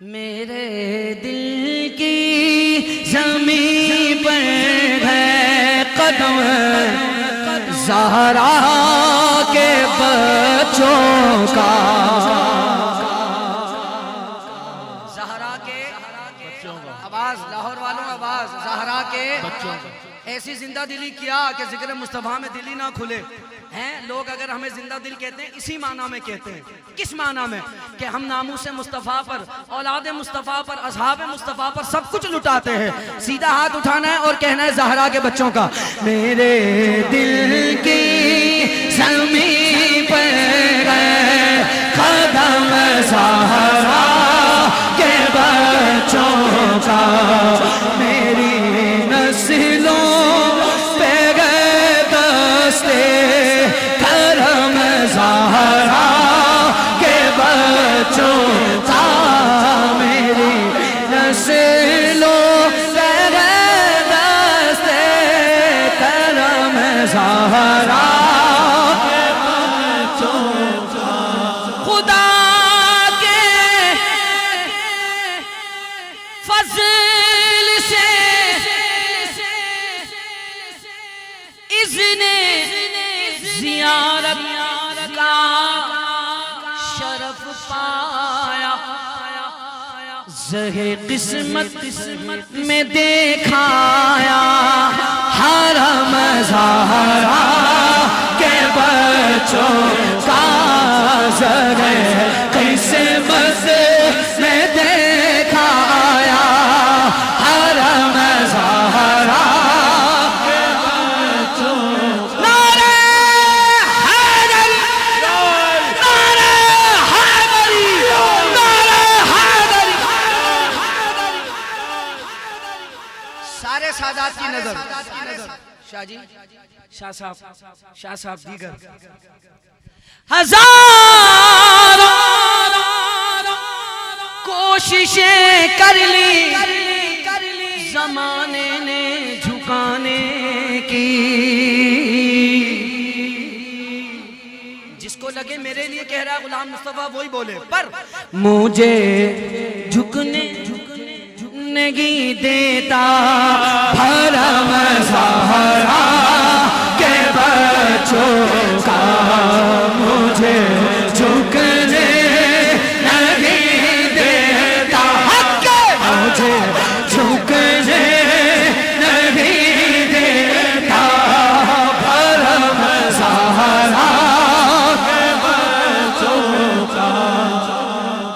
میرے دل کی زمین پر ہے قدم زہرا کے بچوں کا، زہرا کے آواز، لاہور والوں آواز، زہرا کے بچوں کا۔ ایسی زندہ دلی کیا کہ ذکر مصطفیٰ میں دلی نہ کھلے ہیں لوگ۔ اگر ہمیں زندہ دل کہتے ہیں اسی معنی میں کہتے ہیں۔ کس معنی میں؟ کہ ہم ناموس مصطفیٰ پر، اولاد مصطفیٰ پر، اصحاب مصطفیٰ پر سب کچھ لٹاتے ہیں۔ سیدھا ہاتھ اٹھانا ہے اور کہنا ہے زہرا کے بچوں کا۔ میرے دل کی زمین پر ہے قدم زہرا کے بچوں کا، میری نسلوں پہ گئے دستے کرم زہرا کے بچوں کا، میری نسلوں پہ گئے دستے کرم زہرا کے بچوں کا۔ خدا کے فضل سے اذن زیارت کا شرف پایا، زہ قسمت میں دیکھایا حرم زہرا کے بچوں کا، زہ قسمت میں دیکھایا حرم زہرا۔ سارے سادات کی نظر، شاہ جی، شاہ صاحب دیگر ہزاروں کوششیں کر لی زمانے نے جھکانے کی، جس کو لگے میرے لیے کہہ رہا ہے غلام مصطفیٰ وہی بولے، پر مجھے جھکنے نہیں دیتا حرم زہرا کے بچوں کا، مجھے جھکنے نہیں دیتا، مجھے جھکنے نہیں دیتا حرم زہرا کے بچوں کا۔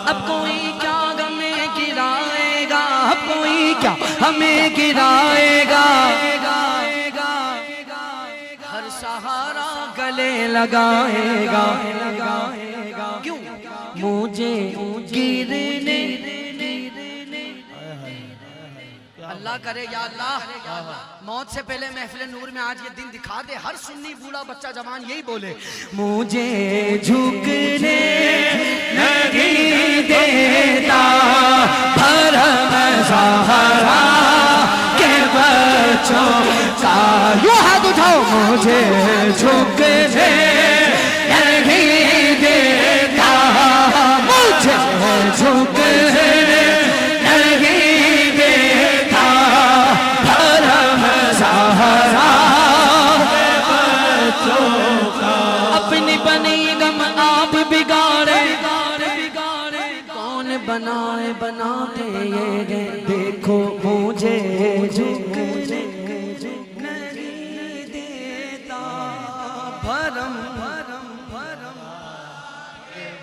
اب کوئی کیا غمیں گرائے گا، اب کوئی کیا ہمیں گرائے گا، ہر سہارا گلے لگائے گا، کیوں مجھے گرنے، اللہ کرے یا اللہ موت سے پہلے محفل نور میں آج یہ دن دکھا دے، ہر سنی بوڑھا بچہ جوان یہی بولے، مجھے جھکنے نہیں دیتا حرم زہرا کے بچوں کا۔ یوں ہاتھ اٹھاؤ، مجھے جھکنے نہیں دیتا، مجھے جھکنے نہیں دیتا حرم زہرا کے بچوں کا۔ اپنی بنی غم آپ بگاڑے، کون بنائے بناتے یہ گئے، دیکھو مجھے جھکنے نہیں دیتا بھرم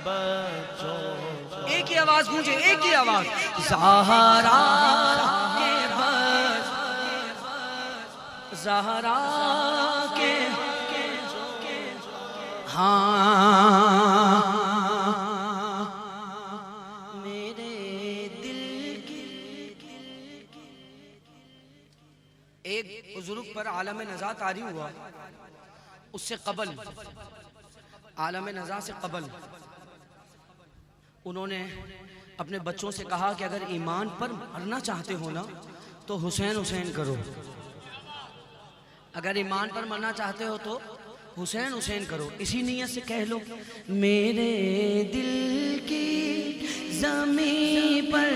بچوں۔ ایک ہی آواز گونجے، ایک ہی آواز، زہرا کے زہرا کے، ہاں میرے دل کی۔ ایک بزرگ پر عالم نزا طاری ہوا، اس سے قبل عالم نزا سے قبل انہوں نے اپنے بچوں سے کہا کہ اگر ایمان پر مرنا چاہتے ہو نا تو حسین حسین کرو، اگر ایمان پر مرنا چاہتے ہو تو حسین حسین کرو، اسی نیت سے کہہ لو میرے دل کی زمین پر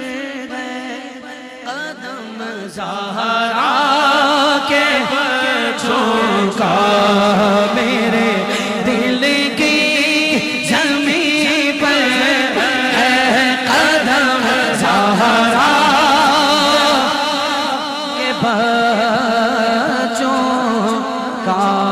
زہرا کے بچوں کا میرے دل کی زمین پر ہے قدم زہرا کے بچوں کا